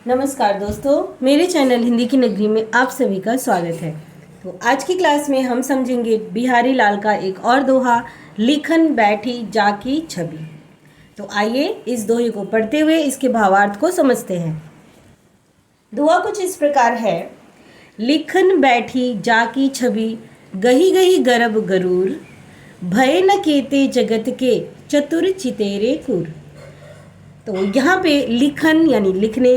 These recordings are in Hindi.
नमस्कार दोस्तों, मेरे चैनल हिंदी की नगरी में आप सभी का स्वागत है। तो आज की क्लास में हम समझेंगे बिहारी लाल का एक और दोहा, लिखन बैठी जाकी छवि। तो आइए इस दोहे को पढ़ते हुए इसके भावार्थ को समझते हैं। दोहा कुछ इस प्रकार है। लिखन बैठी जाकी छवि, गही गही गर्भ गरूर, भय न केते जगत के चतुर चितेरे कुर। तो यहाँ पे लिखन यानी लिखने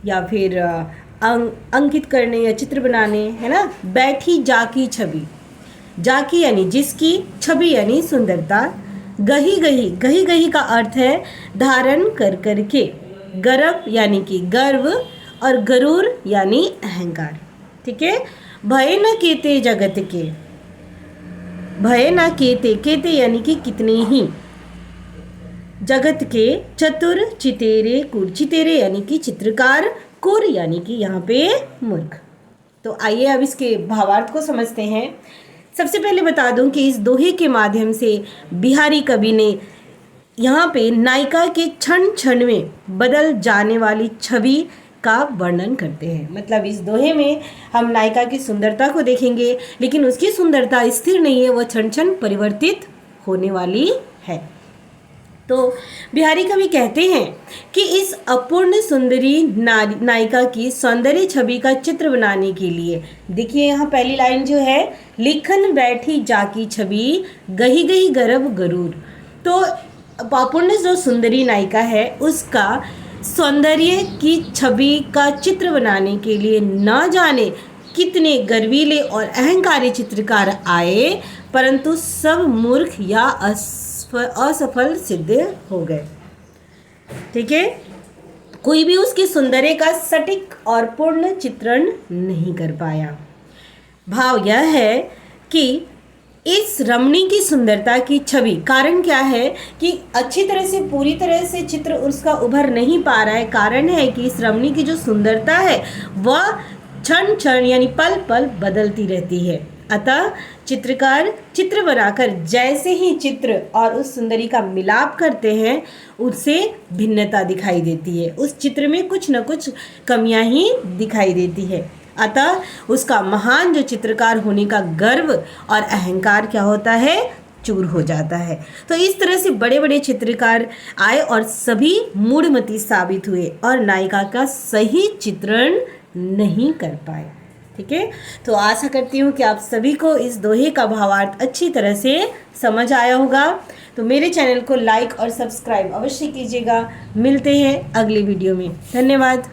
या फिर अंकित करने या चित्र बनाने, है ना। बैठी जाकी छवि, जाकी यानी जिसकी, छवि यानी सुंदरता। गही गही, गही गही का अर्थ है धारण कर करके। गर्व यानी कि गर्व, और गरूर यानी अहंकार। ठीक है। भय न केते जगत के, भय न केते, केते यानी कि कितने ही, जगत के चतुर चितेरे कुर, चितेरे यानी कि चित्रकार, कुर यानी कि यहाँ पे मूर्ख। तो आइए अब इसके भावार्थ को समझते हैं। सबसे पहले बता दूं कि इस दोहे के माध्यम से बिहारी कवि ने यहाँ पे नायिका के क्षण क्षण में बदल जाने वाली छवि का वर्णन करते हैं। मतलब इस दोहे में हम नायिका की सुंदरता को देखेंगे, लेकिन उसकी सुंदरता स्थिर नहीं है, वह क्षण क्षण परिवर्तित होने वाली है। तो बिहारी कवि कहते हैं कि इस अपूर्ण सुंदरी नायिका की सौंदर्य छवि का चित्र बनाने के लिए, देखिए यहाँ पहली लाइन जो है, लिखन बैठी जाकी छवि, गही गही गर्भ गरूर। तो अपूर्ण जो सुंदरी नायिका है उसका सौंदर्य की छवि का चित्र बनाने के लिए न जाने कितने गर्वीले और अहंकारी चित्रकार आए, परंतु सब मूर्ख या असफल सिद्ध हो गए। ठीक है। कोई भी उसके सौंदर्य का सटीक और पूर्ण चित्रण नहीं कर पाया। भाव यह है कि इस रमणी की सुंदरता की छवि, कारण क्या है कि अच्छी तरह से, पूरी तरह से चित्र उसका उभर नहीं पा रहा है। कारण है कि इस रमणी की जो सुंदरता है वह क्षण क्षण यानी पल पल बदलती रहती है। अतः चित्रकार चित्र बनाकर जैसे ही चित्र और उस सुंदरी का मिलाप करते हैं, उससे भिन्नता दिखाई देती है। उस चित्र में कुछ न कुछ कमियां ही दिखाई देती है। अतः उसका महान जो चित्रकार होने का गर्व और अहंकार क्या होता है, चूर हो जाता है। तो इस तरह से बड़े बड़े चित्रकार आए और सभी मूढ़मती साबित हुए और नायिका का सही चित्रण नहीं कर पाए। ठीक है। तो आशा करती हूँ कि आप सभी को इस दोहे का भावार्थ अच्छी तरह से समझ आया होगा। तो मेरे चैनल को लाइक और सब्सक्राइब अवश्य कीजिएगा। मिलते हैं अगले वीडियो में। धन्यवाद।